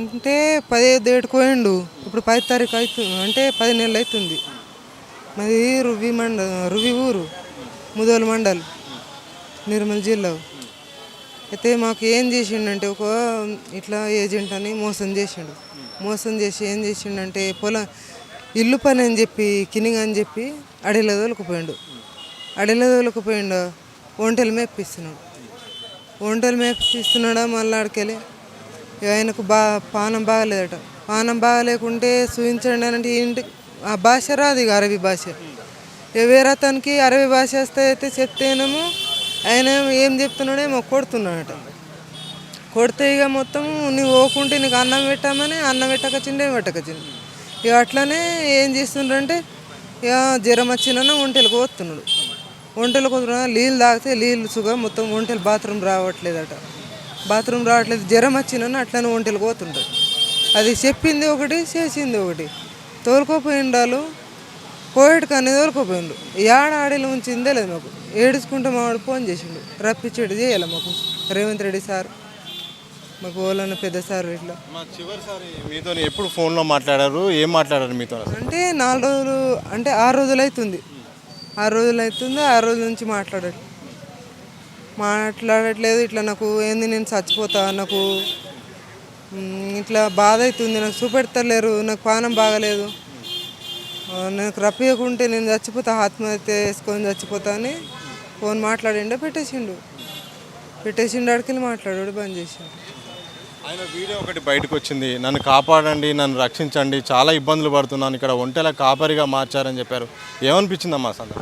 అంటే 15 ఏడుకు పోయిండు. ఇప్పుడు 10 తారీఖు అవుతుంది, అంటే 10 నెలలు అవుతుంది. మాది రువి ఊరు, ముదోల్ మండల్, నిర్మల్ జిల్లా. అయితే మాకు ఏం చేసిండంటే ఇట్లా ఏజెంట్ అని మోసం చేసి ఏం చేసిండంటే ఇల్లు పని అని చెప్పి కినింగ్ అని చెప్పి అడవిలో తోలుకుపోయిండు. ఒంటెలు మేపిస్తున్నాడా మళ్ళీ ఆడికెళ్ళి ఆయనకు పానం బాగలేదట. పానం బాగలేకుంటే చూపించండి అని అంటే ఇంటి ఆ భాష రాదు, ఇక అరబీ భాష. వేరే అతనికి అరబీ భాష వస్తే అయితే చెప్తేనేమో ఆయన ఏం చెప్తున్నాడేమో కొడుతున్నాడట. కొడితే ఇక మొత్తం నువ్వు ఓకుంటే నీకు అన్నం పెట్టామని అన్నం పెట్టకొచ్చిండు, ఏం పెట్టకొచ్చిండు. ఇక అట్లనే ఏం చేస్తుండ్రంటే ఇక జ్వరం వచ్చిన ఒంటెలకు పోతున్నాడు. నీళ్ళు తాగితే నీళ్ళు సుగా మొత్తం ఒంటెలు బాత్రూమ్ రావట్లేదు, జ్వరం వచ్చిన అట్లనే ఒంటెలకు పోతుంటారు. అది చెప్పింది ఒకటి, చేసింది ఒకటి. తోలుకోపోయిండాలు కోవిడ్కి అనేది తోలుకోపోయిండు. ఆడలో ఉంచిందే లేదు మాకు. ఏడుచుకుంటే మావాడు ఫోన్ చేసిండు, రప్పించేడు చేయాలి మాకు రేవంత్ రెడ్డి సార్, మాకు ఓలన్న పెద్ద సార్. ఇట్లా చివరిసారి మీతో ఎప్పుడు ఫోన్లో మాట్లాడారు, ఏం మాట్లాడారు మీతో? అంటే 4 రోజులు, అంటే 6 రోజులు అవుతుంది. 6 రోజుల నుంచి మాట్లాడట్లేదు. ఇట్లా నాకు ఏంది, నేను చచ్చిపోతా, నాకు ఇట్లా బాధ అవుతుంది, నాకు చూపెడతలేరు, నాకు పానం బాగలేదు, నాకు రప్పియకుంటే నేను చచ్చిపోతా, ఆత్మహత్య చేసుకొని చచ్చిపోతా అని ఫోన్ పెట్టేసిండు. అడికెళ్ళి మాట్లాడాడు, బంద్ చేసిండు. ఆయన వీడియో ఒకటి బయటకు వచ్చింది, నన్ను కాపాడండి, నన్ను రక్షించండి, చాలా ఇబ్బందులు పడుతున్నాను, ఇక్కడ ఒంటెల కాపరిగా మార్చారని చెప్పారు. ఏమనిపించిందమ్మా అసలు?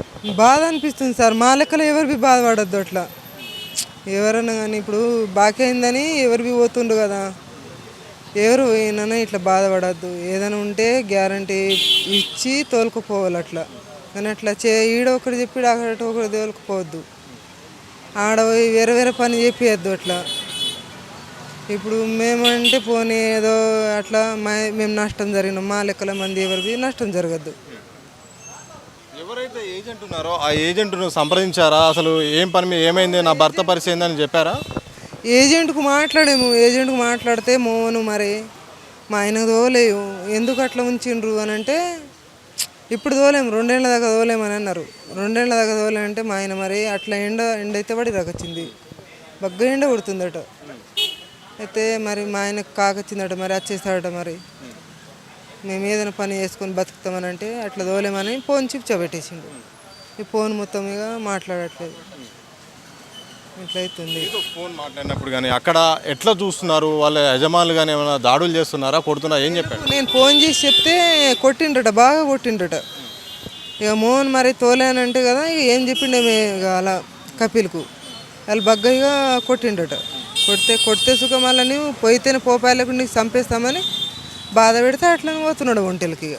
బాధ అనిపిస్తుంది సార్. మా లెక్కలో ఎవరివి బాధపడద్దు. అట్లా ఎవరన్నా కానీ ఇప్పుడు బాకీ అయిందని ఎవరివి పోతుండు కదా, ఎవరు పోయినా ఇట్లా బాధపడద్దు. ఏదైనా ఉంటే గ్యారంటీ ఇచ్చి తోలుకుపోవాలి. అట్లా కానీ అట్లా ఈడ ఒకటి చెప్పి అక్కడ ఒకటి తోలుకుపోవద్దు. ఆడ పోయి వేరే పని చెప్పియద్దు. అట్లా ఇప్పుడు మేమంటే పోనీ ఏదో అట్లా మేము నష్టం జరిగినాం, మా లెక్కల మంది ఎవరికి నష్టం జరగద్దు. ఎవరైతే ఏజెంట్ ఉన్నారో ఆ ఏజెంట్ను సంప్రదించారా? అసలు ఏం పని మీద ఏమైంది, నా భర్త పరిస్థితి ఏందని చెప్పారా? ఏజెంట్కు మాట్లాడితే మోను మరి మా ఆయనకు తోలేవు, ఎందుకు అట్లా ఉంచిండ్రు అని అంటే ఇప్పుడు తోలేము, 2 ఏళ్ళ దాకా తోలేమని అన్నారు. 2 ఏళ్ళ దాకా తోలేమంటే మా ఆయన మరి అట్లా ఎండ అయితే పడి రాకొచ్చింది, బగ్గ ఎండ కొడుతుందట. అయితే మరి మా ఆయనకు కాకొచ్చిందట, మరి వచ్చేస్తాడట. మరి మేము ఏదైనా పని చేసుకొని బతుకుతామని అంటే అట్లా తోలేమని ఫోన్ చిప్చబెట్టేసిండు. ఈ ఫోన్ మొత్తం ఇక మాట్లాడట్లేదు, ఇట్లా అవుతుంది. ఫోన్ మాట్లాడినప్పుడు కానీ అక్కడ ఎట్లా చూస్తున్నారు, వాళ్ళ యజమానులు కానీ ఏమైనా దాడులు చేస్తున్నారా, కొడుతున్నారా, ఏం చెప్పారు? నేను ఫోన్ చేసి చెప్తే బాగా కొట్టిండ్రట. ఇక మోహన్ మరి తోలేనంటే కదా, ఇక ఏం చెప్పిండే ఇక అలా కపిల్కు వాళ్ళు బగ్గగా కొట్టిండ్రట. కొడితే సుఖం మళ్ళీ నువ్వు పోయితేనే పోపాయలకు నీకు చంపేస్తామని బాధ పెడితే అట్లనే పోతున్నాడు ఒంటెలకి. ఇక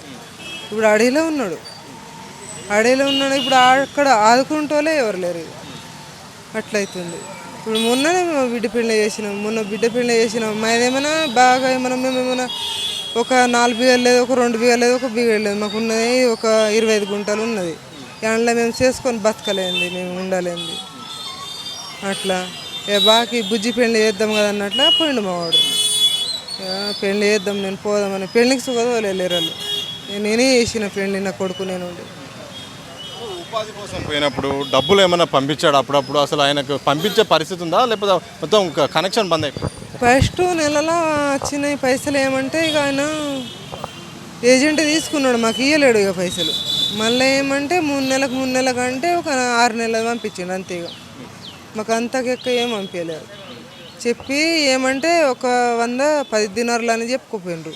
ఇప్పుడు అడవిలో ఉన్నాడు. ఇప్పుడు అక్కడ ఆదుకుంటోలే ఎవరు లేరు. అట్లయితుంది. ఇప్పుడు మొన్ననే బిడ్డ పెళ్ళి చేసినాం. మాదేమైనా బాగా మేమేమైనా ఒక 4 బిఘలు లేదు, ఒక 2 బిఘలు లేదు, ఒక బిఘలు లేదు, మాకు ఉన్నది ఒక 25 గుంటలు ఉన్నది. అందులో మేము చేసుకొని బతకలేంది, మేము ఉండలేంది. అట్లా బాకి బుజ్జి పెళ్ళి చేద్దాం కదా అన్నట్లా పోయిండు మావాడు. పెళ్ళి చేద్దాం, నేను పోదామని పెళ్ళికి సుఖదోలేరు వాళ్ళు. నేనే చేసిన పెళ్ళి, నా కొడుకు నేను ఉండి. ఉపాధి కోసం పోయినప్పుడు డబ్బులు ఏమైనా పంపించాడు అప్పుడప్పుడు? అసలు ఆయనకు పంపించే పరిస్థితి ఉందా, లేకపోతే మొత్తం కనెక్షన్ బంద్ అయిపోయింది? ఫస్ట్ నెలలో వచ్చిన పైసలు ఏమంటే ఇక ఆయన ఏజెంట్ తీసుకున్నాడు, మాకు ఇవ్వలేడు ఇక పైసలు. మళ్ళీ ఏమంటే 3 నెలలకు అంటే ఒక 6 నెలలు పంపించాడు అంతే. ఇక మాకు అంతకెక్క ఏం పంపించలేదు. చెప్పి ఏమంటే ఒక 110 దినార్లు అని చెప్పుకోపోయినరు.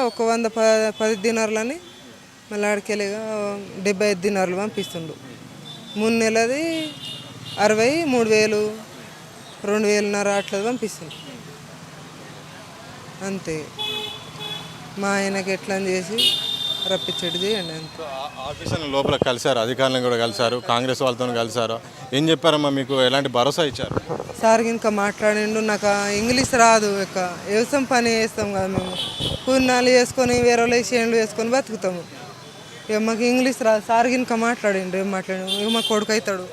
ఒక 110 దినార్లు అని మళ్ళీ ఆడికెళ్ళగా 75 దినార్లు పంపిస్తుండ్రు. 3 నెలది 60, 3,000, 2,500 అట్లా పంపిస్తుంది అంతే. మా ఆయనకి ఎట్లా చేసి రప్పించేట్టు చేయండి అంతే. ఆఫీసర్ని లోపల కలిశారు, అధికారులను కూడా కలిశారు, కాంగ్రెస్ వాళ్ళతో కలిశారు. ఏం చెప్పారమ్మా, మీకు ఎలాంటి భరోసా ఇచ్చారు? సార్ ఇంకా మాట్లాడిండు, నాకు ఇంగ్లీష్ రాదు, వ్యవసాయం పని చేస్తాం కదా మేము, కూలినాలు చేసుకొని వేరే వాళ్ళు చేనులు వేసుకొని బతుకుతాము. ఇక మాకు ఇంగ్లీష్ రాదు. సార్ ఇంకా మాట్లాడిండు, ఏం మాట్లాడిండు, ఇక మా కొడుకు అవుతాడు.